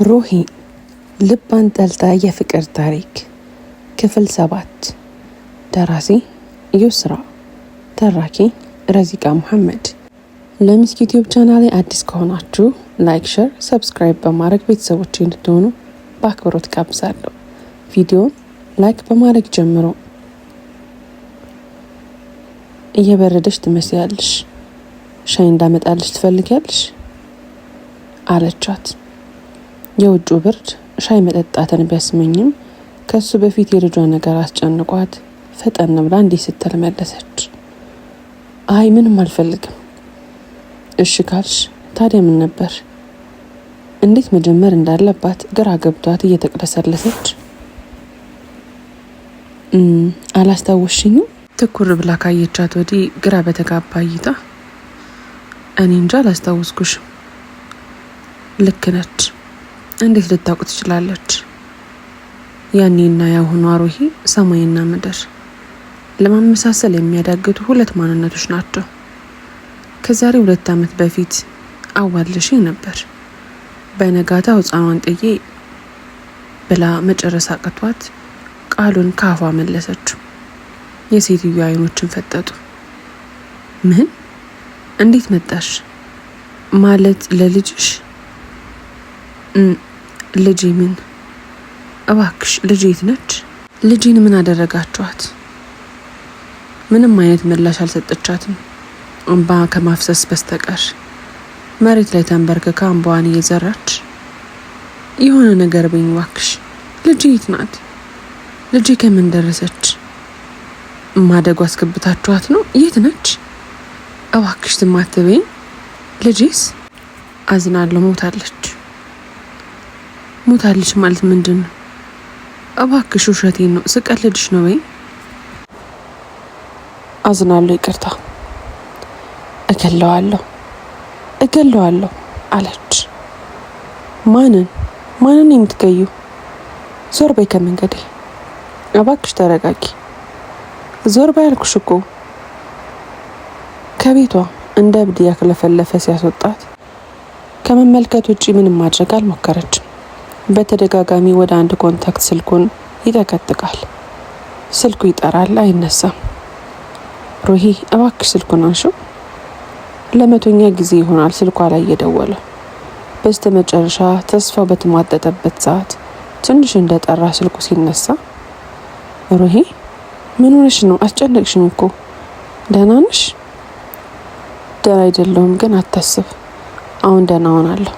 ሩሂ ልብ አንጠልጣይ የፍቅር ታሪክ ክፍል 7 ደራሲ ዩስራ ተራኪ ረዚቃ መሐመድ። ለሚስክ ዩቲዩብ ቻናሌ አዲስ ከሆናችሁ ላይክ፣ ሼር፣ ሰብስክራይብ በማድረግ ቤተሰቦች እንድትሆኑ በአክብሮት ጋብዛለሁ። ቪዲዮን ላይክ በማድረግ ጀምሮ። እየበረደሽ ትመስያለሽ፣ ሻይ እንዳመጣልሽ ትፈልጊያለሽ? አለቻት። የውጭ ብርድ ሻይ መጠጣትን ቢያስመኝም ከሱ በፊት የልጇ ነገር አስጨንቋት ፈጠን ብላ እንዲህ ስትል መለሰች። አይ ምንም አልፈልግም። እሺ ካልሽ ታዲያ ምን ነበር? እንዴት መጀመር እንዳለባት ግራ ገብቷት እየተቅለሰለሰች አላስታወሽኝም? ትኩር ብላ ካየቻት ወዲህ ግራ በተጋባ እይታ እኔ እንጃ አላስታወስኩሽም። ልክ ነች። እንዴት ልታውቅ ትችላለች? ያኔና ያሁኗ ሩሂ ሰማይና ምድር፣ ለማመሳሰል የሚያዳግቱ ሁለት ማንነቶች ናቸው። ከዛሬ 2 ዓመት በፊት አዋልሽኝ ነበር፣ በነጋታው ሕፃኗን ጥዬ ብላ መጨረስ አቅቷት ቃሉን ካፏ መለሰችው። የሴትዮ አይኖችን ፈጠጡ። ምን? እንዴት መጣሽ? ማለት ለልጅሽ? ልጄ ምን? እባክሽ ልጄ የት ነች? ልጄን ምን አደረጋችኋት? ምንም አይነት ምላሽ አልሰጠቻትም እንባ ከማፍሰስ በስተቀር። መሬት ላይ ተንበርክካ እንባዋን እየዘራች የሆነ ነገር በኝ እባክሽ፣ ልጄ የት ናት? ልጄ ከምን ደረሰች? ማደጓ አስገብታችኋት ነው? የት ነች? እባክሽ ዝም አትበይኝ። ልጄስ? አዝናለሁ፣ ሞታለች ማለት ምንድን ነው? እባክሽ ውሸቴን ነው፣ ስቀልድሽ ነው ወይ? አዝናለሁ፣ ይቅርታ፣ እገለዋለሁ አለች። ማንን የምትገዩ? ዞር በይ ከመንገዴ፣ እባክሽ ተረጋጊ። ዞር በይ አልኩሽ እኮ። ከቤቷ እንደ እብድ ያክለፈለፈ ሲያስወጣት ከመመልከት ውጪ ምንም ማድረግ አልሞከረችም። በተደጋጋሚ ወደ አንድ ኮንታክት ስልኩን ይጠቀጥቃል። ስልኩ ይጠራል፣ አይነሳም። ሩሂ እባክሽ ስልኩን አንሺው። ለ100ኛ ጊዜ ይሆናል ስልኳ ላይ እየደወለ። በስተ መጨረሻ ተስፋው በተሟጠጠበት ሰዓት ትንሽ እንደጠራ ስልኩ ሲነሳ ሩሂ ምን ሆነሽ ነው? አስጨነቅሽኝ እኮ። ደህና ነሽ? ደህና አይደለሁም፣ ግን አታስብ፣ አሁን ደህና ሆናለሁ።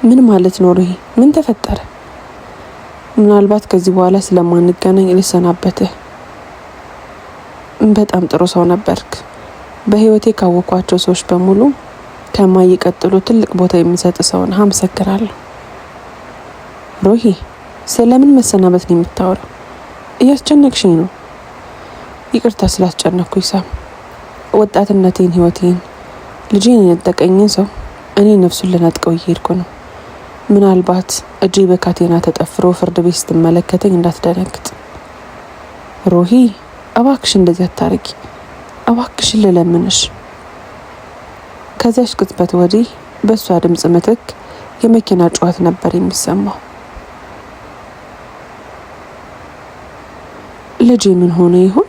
ምን ማለት ነው ሩሂ? ምን ተፈጠረ? ምናልባት ከዚህ በኋላ ስለማንገናኝ ልሰናበትህ። በጣም ጥሩ ሰው ነበርክ። በህይወቴ ካወኳቸው ሰዎች በሙሉ ከማይ ቀጥሎ ትልቅ ቦታ የሚሰጥ ሰውን አመሰግናለሁ። ሩሂ ስለምን መሰናበት ነው የምታወራው? እያስጨነቅሽኝ ነው። ይቅርታ ስላስጨነቅኩኝ ሳም። ወጣትነቴን፣ ህይወቴን፣ ልጄን የነጠቀኝን ሰው እኔ ነፍሱን ልነጥቀው እየሄድኩ ነው። ምናልባት እጄ በካቴና ተጠፍሮ ፍርድ ቤት ስትመለከተኝ እንዳትደነግጥ። ሩሂ እባክሽ እንደዚህ አታርጊ፣ እባክሽ ልለምንሽ። ከዚያች ቅጽበት ወዲህ በእሷ ድምፅ ምትክ የመኪና ጩኸት ነበር የሚሰማው። ልጄ ምን ሆነ ይሆን?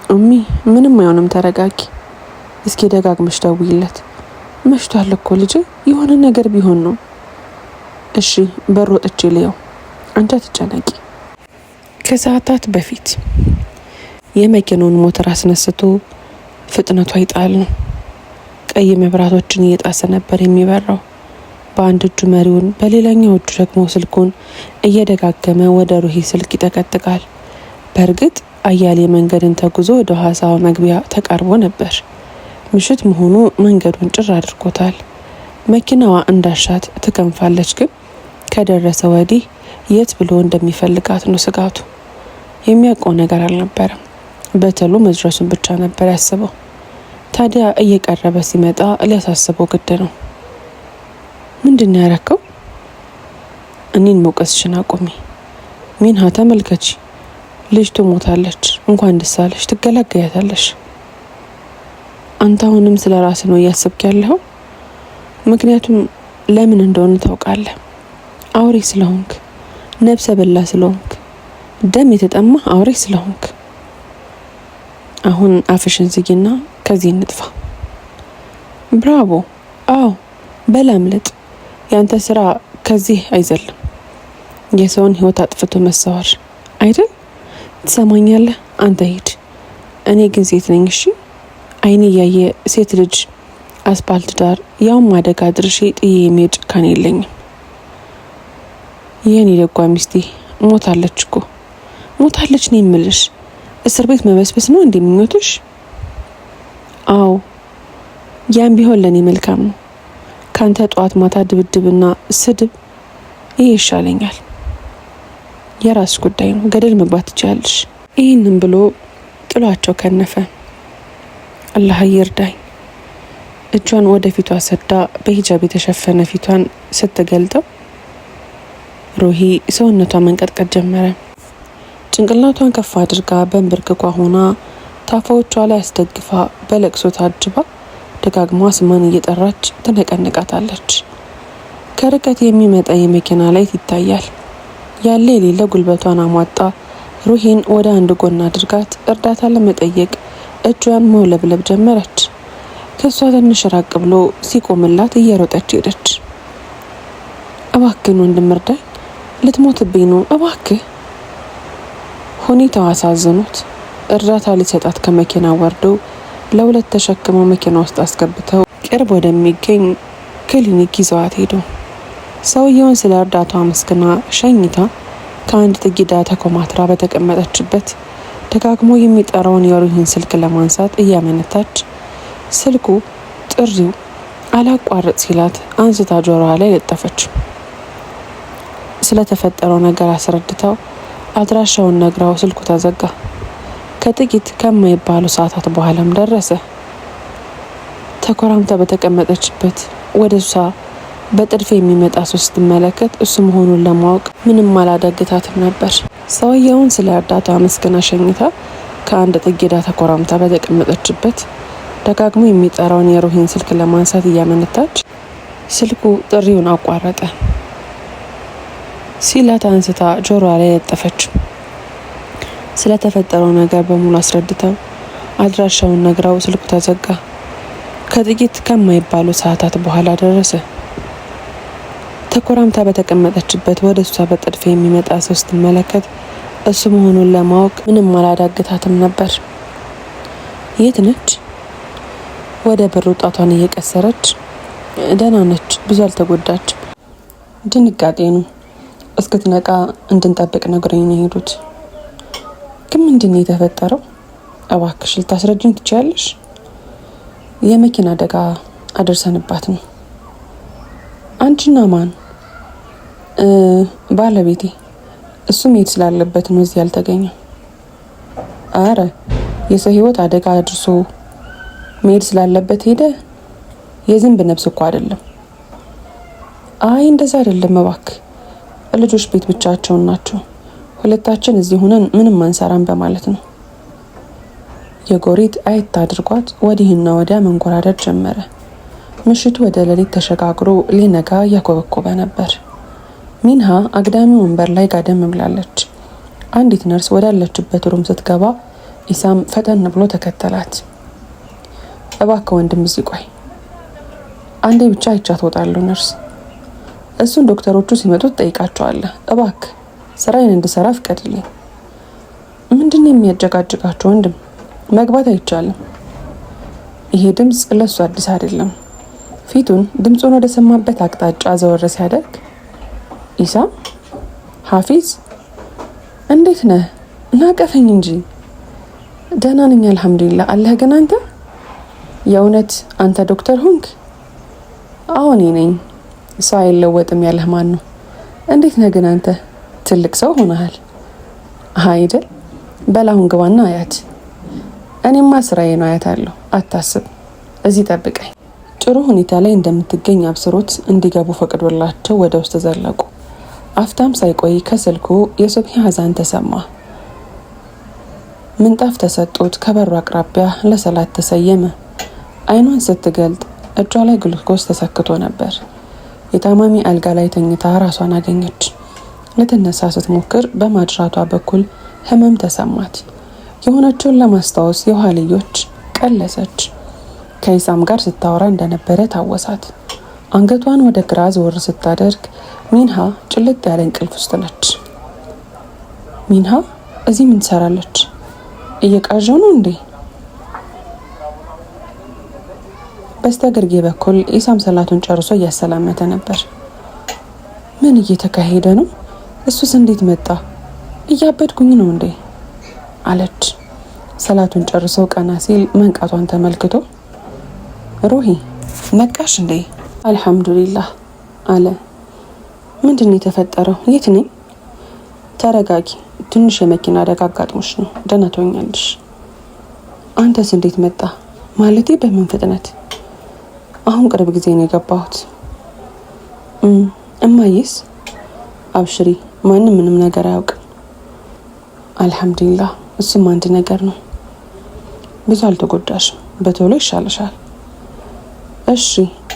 እሚ ምንም አይሆንም፣ ተረጋጊ። እስኪ ደጋግመሽ ደውይለት። መሽቷል እኮ ልጄ፣ የሆነ ነገር ቢሆን ነው። እሺ በር ወጥቼ ልየው፣ አንቺ አትጨነቂ። ከሰዓታት በፊት የመኪናውን ሞተር አስነስቶ ፍጥነቱ አይጣል ነው። ቀይ መብራቶችን እየጣሰ ነበር የሚበራው። በአንድ እጁ መሪውን፣ በሌላኛው እጁ ደግሞ ስልኩን እየደጋገመ ወደ ሩሂ ስልክ ይጠቀጥቃል። በእርግጥ አያሌ መንገድን ተጉዞ ወደ ሀሳብ መግቢያ ተቃርቦ ነበር። ምሽት መሆኑ መንገዱን ጭር አድርጎታል። መኪናዋ እንዳሻት ትከንፋለች፣ ግን ከደረሰ ወዲህ የት ብሎ እንደሚፈልጋት ነው ስጋቱ። የሚያውቀው ነገር አልነበረም። በተሎ መድረሱን ብቻ ነበር ያስበው። ታዲያ እየቀረበ ሲመጣ ሊያሳስበው ግድ ነው። ምንድን ነው ያረከው? እኔን መውቀስሽን አቁሚ። ሚንሃ ተመልከቺ፣ ልጅ ትሞታለች። እንኳን ደስ አለሽ፣ ትገላገያታለሽ። አንተ አሁንም ስለ ራስ ነው እያሰብክ ያለኸው? ምክንያቱም ለምን እንደሆነ ታውቃለህ? አውሬ ስለሆንክ፣ ነፍሰ በላ ስለሆንክ፣ ደም የተጠማ አውሬ ስለሆንክ። አሁን አፍሽን ዝጊና ከዚህ እንጥፋ። ብራቮ! አዎ በላምለጥ። ያንተ ስራ ከዚህ አይዘልም። የሰውን ህይወት አጥፍቶ መሰዋር አይደል? ትሰማኛለህ? አንተ ሂድ። እኔ ግን ሴት ነኝ። እሺ፣ አይኔ ያየ ሴት ልጅ አስፓልት ዳር ያውም አደጋ ድርሼ ጥዬ የሚሄድ ጭካኔ የለኝም። የኔ ደጓ ሚስቴ ሞታለች እኮ ሞታለች ነው የምልሽ። እስር ቤት መበስበስ ነው እንደሚሞትሽ? አዎ ያም ቢሆን ለኔ መልካም ነው። ካንተ ጧት ማታ ድብድብና ስድብ ይሄ ይሻለኛል። የራስ ጉዳይ ነው፣ ገደል መግባት ትችያለሽ። ይህንን ብሎ ጥሏቸው ከነፈ። አላህ ይርዳኝ። እጇን ወደ ፊቷ ሰዳ በሂጃብ የተሸፈነ ፊቷን ስትገልጠው ሩሂ ሰውነቷ መንቀጥቀጥ ጀመረ። ጭንቅላቷን ከፍ አድርጋ በእንብርክኳ ሆና ታፋዎቿ ላይ አስደግፋ በለቅሶ ታጅባ ደጋግማ ስሟን እየጠራች ትነቀንቃታለች። ከርቀት የሚመጣ የመኪና ላይት ይታያል። ያለ የሌለ ጉልበቷን አሟጣ ሩሂን ወደ አንድ ጎን አድርጋት እርዳታ ለመጠየቅ እጇን መውለብለብ ጀመረች። ከሷ ትንሽ ራቅ ብሎ ሲቆምላት እየሮጠች ሄደች። እባክህ ወንድም እርዳኝ፣ ልትሞትብኝ ነው እባክህ። ሁኔታው አሳዝኖት እርዳታ ሊሰጣት ከመኪና ወርዶ ለሁለት ተሸክመው መኪና ውስጥ አስገብተው ቅርብ ወደሚገኝ ክሊኒክ ይዘዋት ሄዱ። ሰውየውን ስለ እርዳታው አመስግና ሸኝታ ከአንድ ጥጊዳ ተኮማትራ በተቀመጠችበት ደጋግሞ የሚጠራውን የሩሂን ስልክ ለማንሳት እያመነታች ስልኩ ጥሪው አላቋርጥ ሲላት አንስታ ጆሮዋ ላይ ለጠፈች። ስለተፈጠረው ነገር አስረድተው አድራሻውን ነግራው ስልኩ ተዘጋ። ከጥቂት ከማይባሉ ሰዓታት በኋላም ደረሰ። ተኮራምታ በተቀመጠችበት ወደ እሷ በጥድፍ የሚመጣ ሰው ስትመለከት እሱ መሆኑን ለማወቅ ምንም አላዳግታትም ነበር። ሰውየውን ስለ እርዳታ አመስግና ሸኝታ ከአንድ ጥጌዳ ተኮራምታ በተቀመጠችበት ደጋግሞ የሚጠራውን የሩሂን ስልክ ለማንሳት እያመነታች ስልኩ ጥሪውን አቋረጠ። ሲላት አንስታ ጆሮዋ ላይ ለጠፈች። ስለተፈጠረው ነገር በሙሉ አስረድተው አድራሻውን ነግራው ስልኩ ተዘጋ። ከጥቂት ከማይባሉ ሰዓታት በኋላ ደረሰ። ተኮራምታ በተቀመጠችበት ወደ እሷ በጥድፍ የሚመጣ ሰው ስትመለከት እሱ መሆኑን ለማወቅ ምንም አላዳግታትም ነበር። የት ነች? ወደ በሩ ጣቷን እየቀሰረች ደህና ነች፣ ብዙ አልተጎዳች። ድንጋጤ ነው። እስክትነቃ እንድንጠብቅ ነግረኝ ነው የሄዱት። ግን ምንድን ነው የተፈጠረው? እባክሽ ልታስረጅኝ ትችያለሽ? የመኪና አደጋ አደርሰንባት ነው። አንቺና ማን? ባለቤቴ። እሱ መሄድ ስላለበት ነው እዚህ ያልተገኘው። አረ የሰው ህይወት አደጋ አድርሶ መሄድ ስላለበት ሄደ? የዝንብ ነፍስ እኮ አይደለም። አይ እንደዛ አይደለም እባክህ። ልጆች ቤት ብቻቸውን ናቸው። ሁለታችን እዚህ ሆነን ምንም አንሰራም በማለት ነው። የጎሪት አየት አድርጓት ወዲህና ወዲያ መንጎራደድ ጀመረ። ምሽቱ ወደ ሌሊት ተሸጋግሮ ሊነጋ ያኮበኮበ ነበር። ሚንሃ አግዳሚ ወንበር ላይ ጋደም ብላለች። አንዲት ነርስ ወዳለችበት ሩም ስትገባ ኢሳም ፈጠን ብሎ ተከተላት። እባክህ ወንድም እዚህ ቆይ፣ አንዴ ብቻ አይቻት እወጣለሁ ነርስ። እሱን ዶክተሮቹ ሲመጡ ትጠይቃቸዋለህ። እባክህ ስራዬን እንድሰራ ፍቀድልኝ። ምንድን ነው የሚያጨቃጭቃቸው ወንድም? መግባት አይቻልም። ይሄ ድምፅ ለሱ አዲስ አይደለም። ፊቱን ድምፁን ወደ ሰማበት አቅጣጫ ዘወር ሲያደርግ ኢሳም፣ ሀፊዝ እንዴት ነህ? ናቀፈኝ እንጂ። ደህና ነኝ አልሐምዱሊላህ። አለህ ግን አንተ? የእውነት አንተ ዶክተር ሆንክ? አዎ እኔ ነኝ። ሰው አይለወጥም ያለህ ማን ነው? እንዴት ነህ ግን አንተ? ትልቅ ሰው ሆነሃል አይደል? በላሁን ግባና አያት። እኔማ ስራዬ ነው አያታለሁ፣ አታስብ። እዚህ ጠብቀኝ። ጥሩ ሁኔታ ላይ እንደምትገኝ አብስሮት እንዲገቡ ፈቅዶላቸው ወደ ውስጥ ዘለቁ። አፍታም ሳይቆይ ከስልኩ የሱብሂ አዛን ተሰማ። ምንጣፍ ተሰጦት ከበሩ አቅራቢያ ለሰላት ተሰየመ። አይኗን ስትገልጥ እጇ ላይ ግሉኮስ ተሰክቶ ነበር። የታማሚ አልጋ ላይ ተኝታ ራሷን አገኘች። ልትነሳ ስትሞክር በማጅራቷ በኩል ህመም ተሰማት። የሆነችውን ለማስታወስ የኋልዮች ቀለሰች። ከኢሳም ጋር ስታወራ እንደነበረ ታወሳት። አንገቷን ወደ ግራ ዘወር ስታደርግ ሚንሃ ጭልጥ ያለ እንቅልፍ ውስጥ ነች። ሚንሃ እዚህ ምን ትሰራለች? እየቃዠው ነው እንዴ? በስተግርጌ በኩል ኢሳም ሰላቱን ጨርሶ እያሰላመተ ነበር። ምን እየተካሄደ ነው? እሱስ እንዴት መጣ? እያበድኩኝ ነው እንዴ? አለች። ሰላቱን ጨርሶ ቀና ሲል መንቃቷን ተመልክቶ ሩሂ ነቃሽ እንዴ? አልሐምዱሊላህ አለ። ምንድን ነው የተፈጠረው? የት ነኝ? ተረጋጊ፣ ትንሽ የመኪና አደጋ አጋጥሞሽ ነው፣ ደህና ትሆኛለሽ። አንተስ እንዴት መጣ? ማለቴ በምን ፍጥነት? አሁን ቅርብ ጊዜ ነው የገባሁት። እማዬስ? አብሽሪ፣ ማንም ምንም ነገር አያውቅም። አልሐምዱሊላህ፣ እሱም አንድ ነገር ነው። ብዙ አልተጎዳሽም፣ በቶሎ ይሻለሻል። እሺ፣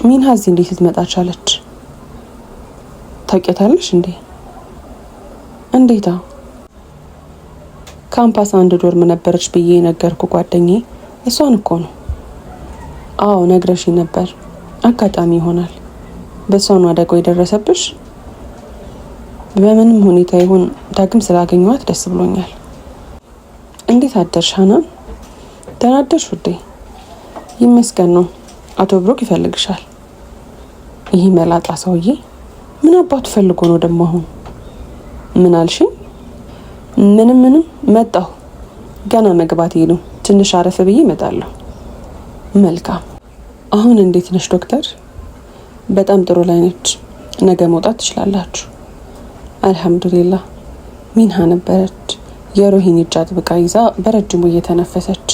ሚንሃ እዚህ እንዴት ልትመጣ ቻለች? ታውቂያታለሽ እንዴ? እንዴታ? ካምፓስ አንድ ዶርም ነበረች ብዬ ነገርኩ ጓደኛዬ፣ እሷን እኮ ነው። አዎ ነግረሽ ነበር። አጋጣሚ ይሆናል። በሷ ነው አደጋው የደረሰብሽ? በምንም ሁኔታ ይሁን ዳግም ስላገኘኋት ደስ ብሎኛል። እንዴት አደርሽ ሀናን? ደህና አደርሽ ውዴ? ይመስገን ነው። አቶ ብሩክ ይፈልግሻል። ይህ መላጣ ሰውዬ ምን አባቱ ፈልጎ ነው ደግሞ አሁን? ምን አልሽኝ? ምንም መጣሁ። ገና መግባቴ ነው። ትንሽ አረፍ ብዬ እመጣለሁ። መልካም። አሁን እንዴት ነሽ ዶክተር? በጣም ጥሩ ላይ ነች። ነገ መውጣት ትችላላችሁ። አልሐምዱሊላህ። ሚንሃ ነበረች የሩሂን እጅ አጥብቃ ይዛ በረጅሙ እየተነፈሰች።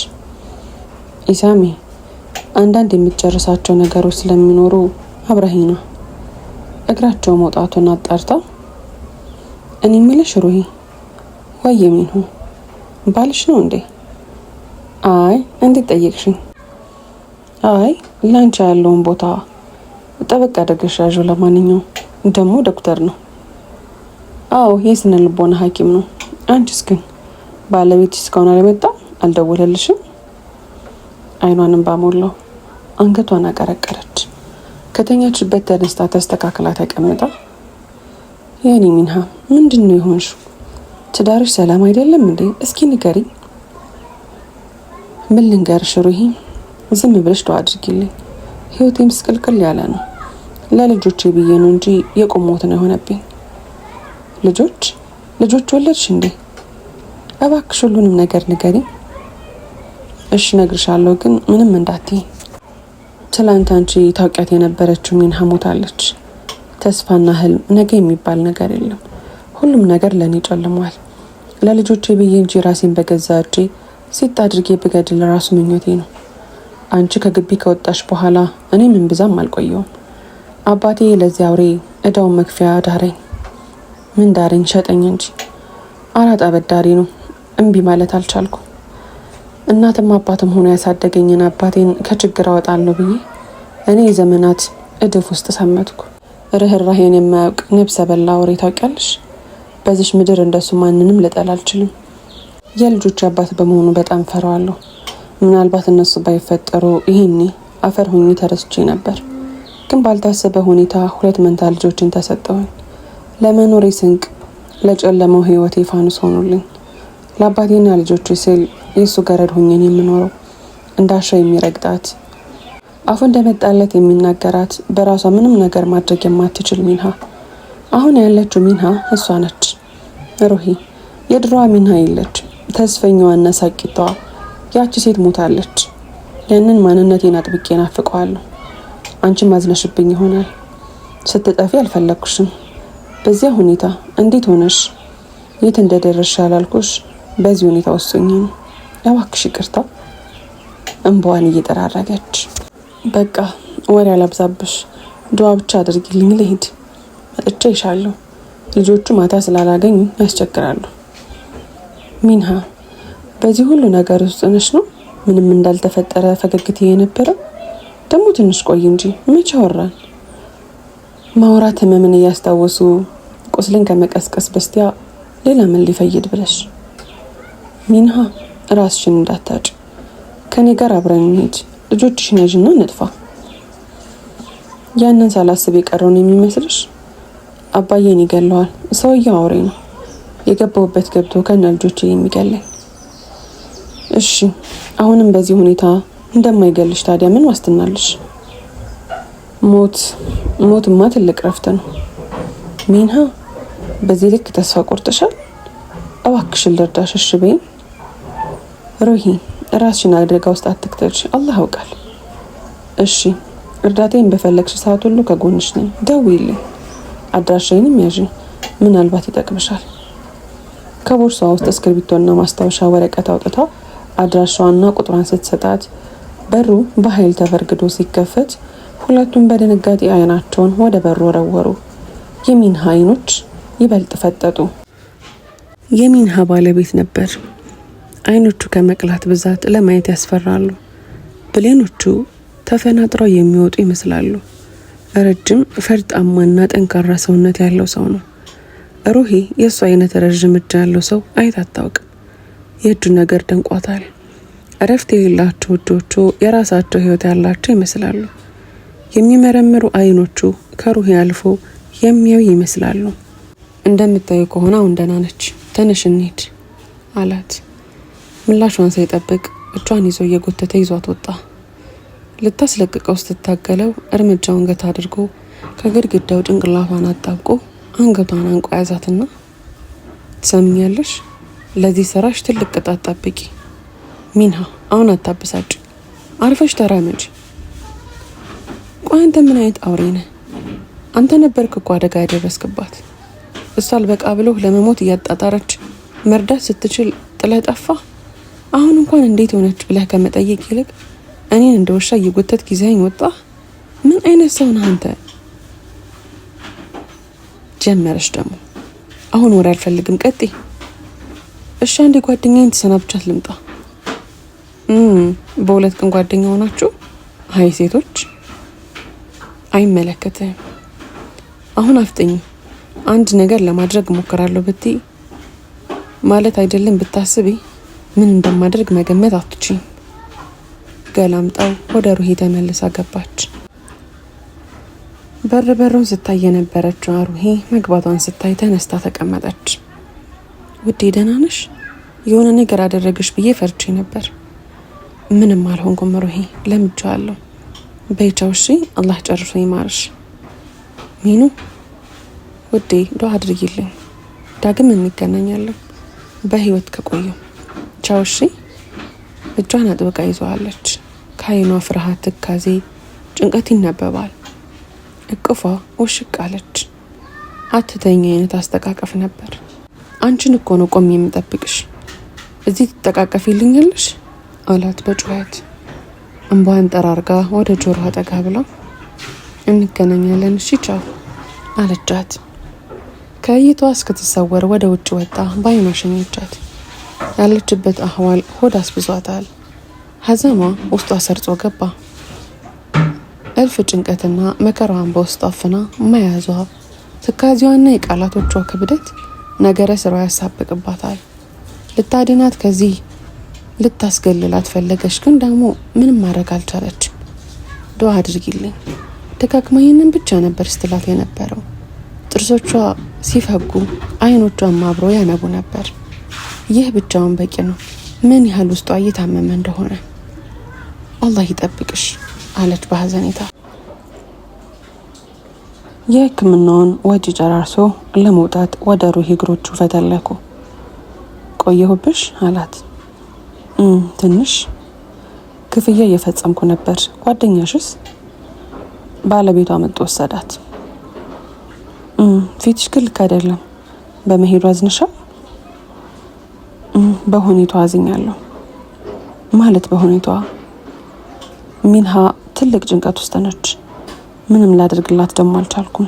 ኢሳሚ፣ አንዳንድ የምትጨርሳቸው ነገሮች ስለሚኖሩ አብረሂና እግራቸው መውጣቱን አጣርታ እኔ የምልሽ ሩሂ፣ ወይ ሚንሁ ባልሽ ነው እንዴ? አይ እንዴት ጠየቅሽኝ? አይ ላንቺ ያለውን ቦታ ጠበቅ አድርገሽ ያዡ። ለማንኛውም ደግሞ ዶክተር ነው። አዎ የስነ ልቦና ሐኪም ነው። አንቺስ ግን ባለቤትሽ እስካሁን አልመጣም? አልደወለልሽም? አይኗንም ባሞላው አንገቷን አቀረቀረች። ከተኛችበት ተነስታ ተስተካክላ ተቀምጣ የኔ ሚንሃ ምንድን ነው የሆንሽው? ትዳርሽ ሰላም አይደለም እንዴ? እስኪ ንገሪኝ። ምን ልንገርሽ ሩሂ? ዝም ብለሽ ዱዓ አድርጊልኝ። ህይወቴ ምስቅልቅል ያለ ነው። ለልጆቼ ብዬ ነው እንጂ የቆሞት ነው የሆነብኝ። ልጆች ወለድሽ እንዴ? እባክሽ ሁሉንም ነገር ንገሪኝ። እሺ ነግርሻለሁ፣ ግን ምንም እንዳትይ። ትላንት አንቺ ታውቂያት የነበረችው ሚንሃ ሞታለች። ተስፋና ህልም ነገ የሚባል ነገር የለም። ሁሉም ነገር ለእኔ ጨልሟል። ለልጆቼ ብዬ እንጂ ራሴን በገዛ እጄ ሲጥ አድርጌ ብገድል ራሱ ምኞቴ ነው። አንቺ ከግቢ ከወጣሽ በኋላ እኔ ምን ብዛም አልቆየውም። አባቴ ለዚህ አውሬ እዳውን መክፈያ ዳረኝ። ምን ዳረኝ? ሸጠኝ እንጂ አራጣ አበዳሪ ነው። እምቢ ማለት አልቻልኩ። እናትም አባትም ሆኖ ያሳደገኝን አባቴን ከችግር አወጣለሁ ብዬ እኔ የዘመናት እድፍ ውስጥ ሰመጥኩ። ርህራሄን የማያውቅ ነብሰ በላ አውሬ ታውቂያለሽ? በዚሽ ምድር እንደሱ ማንንም ልጠላ አልችልም። የልጆች አባት በመሆኑ በጣም ፈራዋለሁ። ምናልባት እነሱ ባይፈጠሩ ይሄኔ አፈር ሆኜ ተረስቼ ነበር። ግን ባልታሰበ ሁኔታ 2 መንታ ልጆችን ተሰጠውኝ። ለመኖሬ ስንቅ፣ ለጨለመው ህይወቴ ፋኑስ ሆኑልኝ። ለአባቴና ልጆቹ ስል የእሱ ገረድ ሆኜን የምኖረው፣ እንዳሻ የሚረግጣት አፉ እንደመጣለት የሚናገራት በራሷ ምንም ነገር ማድረግ የማትችል ሚንሃ። አሁን ያለችው ሚንሃ እሷ ነች። ሩሂ የድሮዋ ሚንሃ የለች። ተስፈኛዋና ሳቂታዋ ያቺ ሴት ሞታለች። ያንን ማንነቴን አጥብቄ ናፍቀዋለሁ። አንቺም ማዝነሽብኝ ይሆናል። ስትጠፊ አልፈለኩሽም። በዚያ ሁኔታ እንዴት ሆነሽ የት እንደደረስሽ ያላልኩሽ በዚህ ሁኔታ ወስኜ ነው። እባክሽ ይቅርታ። እንባዋን እየጠራረገች በቃ ወሬ አላብዛብሽ፣ ዱዓ ብቻ አድርጊልኝ ልሂድ። መጥቼ ይሻለሁ። ልጆቹ ማታ ስላላገኙ ያስቸግራሉ። ሚንሃ በዚህ ሁሉ ነገር ውስጥ ነሽ ነው? ምንም እንዳልተፈጠረ ፈገግት የነበረ ደግሞ ትንሽ ቆይ እንጂ መቼ አወራን? ማውራት ህመምን እያስታወሱ ቁስልን ከመቀስቀስ በስቲያ ሌላ ምን ሊፈይድ ብለሽ? ሚንሃ ራስሽን እንዳታጭ፣ ከኔ ጋር አብረን እንሂድ፣ ልጆችሽን ያዥና እንጥፋ። ያንን ሳላስብ የቀረውን የሚመስልሽ? አባዬን ይገለዋል። ሰውየው አውሬ ነው። የገባውበት ገብቶ ከነ ልጆቼ የሚገለኝ። እሺ አሁንም በዚህ ሁኔታ እንደማይገልሽ ታዲያ ምን ዋስትናለሽ? ሞትማ ትልቅ ረፍት ነው። ሚንሃ በዚህ ልክ ተስፋ ቆርጥሻል? እባክሽን ልርዳሽ፣ እሺ በይኝ። ሩሂ ራስሽን አደጋ ውስጥ አትክተች፣ አላህ ያውቃል። እሺ እርዳታዬን በፈለግሽ ሰዓት ሁሉ ከጎንሽ ነኝ። ደውይልኝ፣ አድራሻዬንም ያዢ፣ ምናልባት ይጠቅምሻል። ከቦርሳዋ ውስጥ እስክርቢቶና ማስታወሻ ወረቀት አውጥታ አድራሻዋና ቁጥሯን ስትሰጣት በሩ በኃይል ተበርግዶ ሲከፈት ሁለቱም በድንጋጤ አይናቸውን ወደ በሩ ወረወሩ። የሚንሃ አይኖች ይበልጥ ፈጠጡ። የሚንሃ ባለቤት ነበር። አይኖቹ ከመቅላት ብዛት ለማየት ያስፈራሉ። ብሌኖቹ ተፈናጥረው የሚወጡ ይመስላሉ። ረጅም ፈርጣማና ጠንካራ ሰውነት ያለው ሰው ነው። ሩሂ የእሱ አይነት ረዥም እጅ ያለው ሰው አይታ አታውቅም። የእጁ ነገር ደንቋታል። እረፍት የሌላቸው እጆቹ የራሳቸው ህይወት ያላቸው ይመስላሉ። የሚመረምሩ አይኖቹ ከሩሂ አልፎ የሚያዩ ይመስላሉ። እንደምታዩ ከሆነ አሁን ደህና ነች፣ ተነሽ እንሂድ አላት። ምላሿን ሳይጠብቅ እጇን ይዞ እየጎተተ ይዟት ወጣ። ልታስለቅቀው ስትታገለው እርምጃውን ገታ አድርጎ ከግድግዳው ጭንቅላቷን አጣብቆ አንገቷን አንቆ ያዛትና ትሰምኛለሽ? ለዚህ ስራሽ ትልቅ ቅጣት ጠብቂ። ሚንሃ አሁን አታብሳጭ፣ አርፈሽ ተራመጂ። ቆይ አንተ ምን አይነት አውሬ ነህ? አንተ ነበርክ እኮ አደጋ ያደረስክባት። እሷ አልበቃ ብሎ ለመሞት እያጣጣረች መርዳት ስትችል ጥለህ ጠፋ። አሁን እንኳን እንዴት ሆነች ብለህ ከመጠየቅ ይልቅ እኔን እንደ ውሻ እየጎተት ጊዜኝ ወጣ። ምን አይነት ሰው ነህ አንተ? ጀመረሽ ደግሞ። አሁን ወሬ አልፈልግም፣ ቀጥይ። እሺ አንዴ ጓደኛዬን ተሰናብቻት ልምጣ። በሁለት ቀን ጓደኛ ሆናችሁ? አይ ሴቶች አይመለከትም። አሁን አፍጥኝ። አንድ ነገር ለማድረግ እሞክራለሁ ብትይ ማለት አይደለም ብታስቢ ምን እንደማደርግ መገመት አትችይም። ገላምጣው ወደ ሩሂ ተመልሳ ገባች። በሩን ስታይ የነበረችው ሩሂ መግባቷን ስታይ ተነስታ ተቀመጠች። ውዴ ደህና ነሽ? የሆነ ነገር አደረግሽ ብዬ ፈርቼ ነበር። ምንም አልሆንኩም ሩሂ፣ ለምጄዋለሁ። በይቻው እሺ፣ አላህ ጨርሶ ይማርሽ። ሚኑ ውዴ ዱዓ አድርጊልኝ፣ ዳግም እንገናኛለን በህይወት ከቆየው። ቻው እሺ። እጇን አጥብቃ ይዘዋለች። ከአይኗ ፍርሃት፣ ትካዜ፣ ጭንቀት ይነበባል። እቅፏ ውሽቅ አለች። አትተኛ አይነት አስተቃቀፍ ነበር። አንቺን እኮ ነው ቆሜ የምጠብቅሽ፣ እዚህ ትጠቃቀፊልኛለሽ አላት በጩኸት። እንባዋን ጠራርጋ ወደ ጆሮ አጠጋ ብላ እንገናኛለን እሺ ቻው አለቻት። ከእይታዋ እስክትሰወር ወደ ውጭ ወጣ። በአይኗ ሸኘቻት። ያለችበት አህዋል ሆድ አስብዟታል። ሀዘኗ ውስጧ ሰርጾ ገባ። እልፍ ጭንቀትና መከራዋን በውስጧ አፍና መያዟ፣ ትካዜዋና የቃላቶቿ ክብደት ነገረ ስራዋ ያሳብቅባታል። ልታድናት ከዚህ ልታስገልላት ፈለገች፣ ግን ደግሞ ምንም ማድረግ አልቻለችም። ዱዓ አድርጊልኝ ደጋግማ ይህንን ብቻ ነበር ስትላት የነበረው። ጥርሶቿ ሲፈጉ አይኖቿም አብሮ ያነቡ ነበር። ይህ ብቻውን በቂ ነው ምን ያህል ውስጧ እየታመመ እንደሆነ። አላህ ይጠብቅሽ አለች በሀዘኔታ። የሕክምናውን ወጪ ጨራርሶ ለመውጣት ወደ ሩሂ እግሮቹ ፈተለኩ። ቆየሁብሽ አላት። ትንሽ ክፍያ እየፈጸምኩ ነበር። ጓደኛሽስ? ባለቤቷ መጥቶ ወሰዳት። ፊትሽ ልክ አይደለም። በመሄዱ አዝንሻል? በሁኔታዋ አዝኛለሁ። ማለት በሁኔታዋ? ሚንሃ ትልቅ ጭንቀት ውስጥ ነች። ምንም ላደርግላት ደግሞ አልቻልኩም።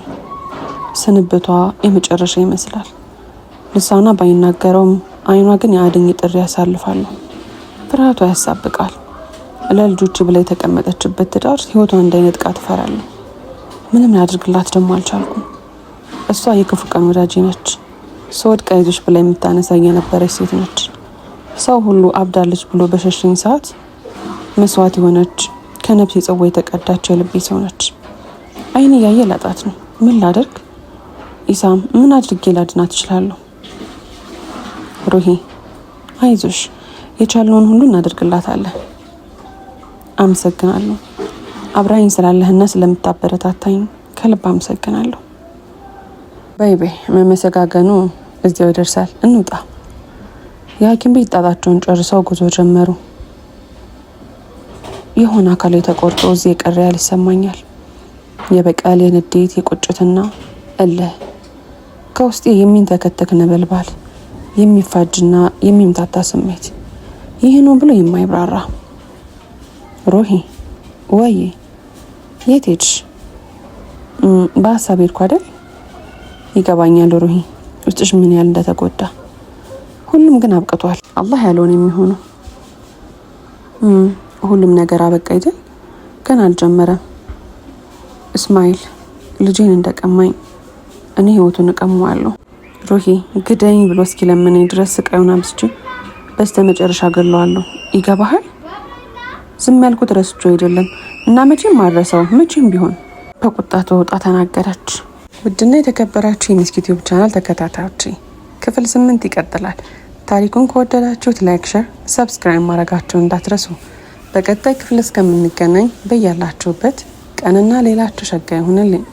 ስንብቷ የመጨረሻ ይመስላል። ልሳኗ ባይናገረውም አይኗ ግን የአድኝ ጥሪ ያሳልፋሉ። ፍርሃቷ ያሳብቃል። ለልጆች ብላ የተቀመጠችበት ትዳር ህይወቷ እንዳይነጥቃ ትፈራለሁ። ምንም ላድርግላት ደግሞ አልቻልኩም። እሷ የክፉ ቀን ወዳጄ ነች። ስወድቅ አይዞሽ ብላ የምታነሳኝ የነበረች ሴት ነች። ሰው ሁሉ አብዳለች ብሎ በሸሸኝ ሰዓት መስዋዕት የሆነች ከነፍሴ ጽዋ የተቀዳች የልቤ ሰው ነች። አይኔ ያየ ላጣት ነው። ምን ላደርግ ኢሳም? ምን አድርጌ ላድናት እችላለሁ? ሩሂ አይዞሽ፣ የቻልነውን ሁሉ እናደርግላታለን። አመሰግናለሁ። አብራኝ ስላለህና ስለምታበረታታኝ ከልብ አመሰግናለሁ። በይ መመሰጋገኑ እዚያው ይደርሳል። እንውጣ። የሐኪም ቤት ጣጣቸውን ጨርሰው ጉዞ ጀመሩ። የሆነ አካል ተቆርጦ እዚህ የቀረ ያህል ይሰማኛል። የበቀል፣ የንዴት፣ የቁጭትና እልህ ከውስጤ የሚንተከተክ ነበልባል፣ የሚፋጅና የሚምታታ ስሜት። ይህ ነው ብሎ የማይብራራ። ሩሂ ወይ የት ሄድሽ? በሀሳብ ሄድኩ አይደል? ይገባኛል ሩሂ፣ ውስጥሽ ምን ያህል እንደተጎዳ። ሁሉም ግን አብቅቷል። አላህ ያለውን የሚሆነው። ሁሉም ነገር አበቃ አይደል? ግን አልጀመረም። እስማኤል ልጄን እንደቀማኝ እኔ ህይወቱን እቀማዋለሁ። ሩሂ ግደኝ ብሎ እስኪለምነኝ ድረስ ስቃዩን አብስቼ በስተመጨረሻ ገለዋለሁ። ይገባሃል? ዝም ያልኩት ረስቼው አይደለም እና መቼም አልረሳው። መቼም ቢሆን በቁጣ ተወጣ ተናገረች። ውድና የተከበራችሁ የሚስኪ ዩቲዩብ ቻናል ተከታታዮች ክፍል 8 ይቀጥላል። ታሪኩን ከወደዳችሁት ላይክ፣ ሼር፣ ሰብስክራይብ ማድረጋችሁን እንዳትረሱ። በቀጣይ ክፍል እስከምንገናኝ በያላችሁበት ቀንና ሌላችሁ ሸጋ ይሁንልኝ።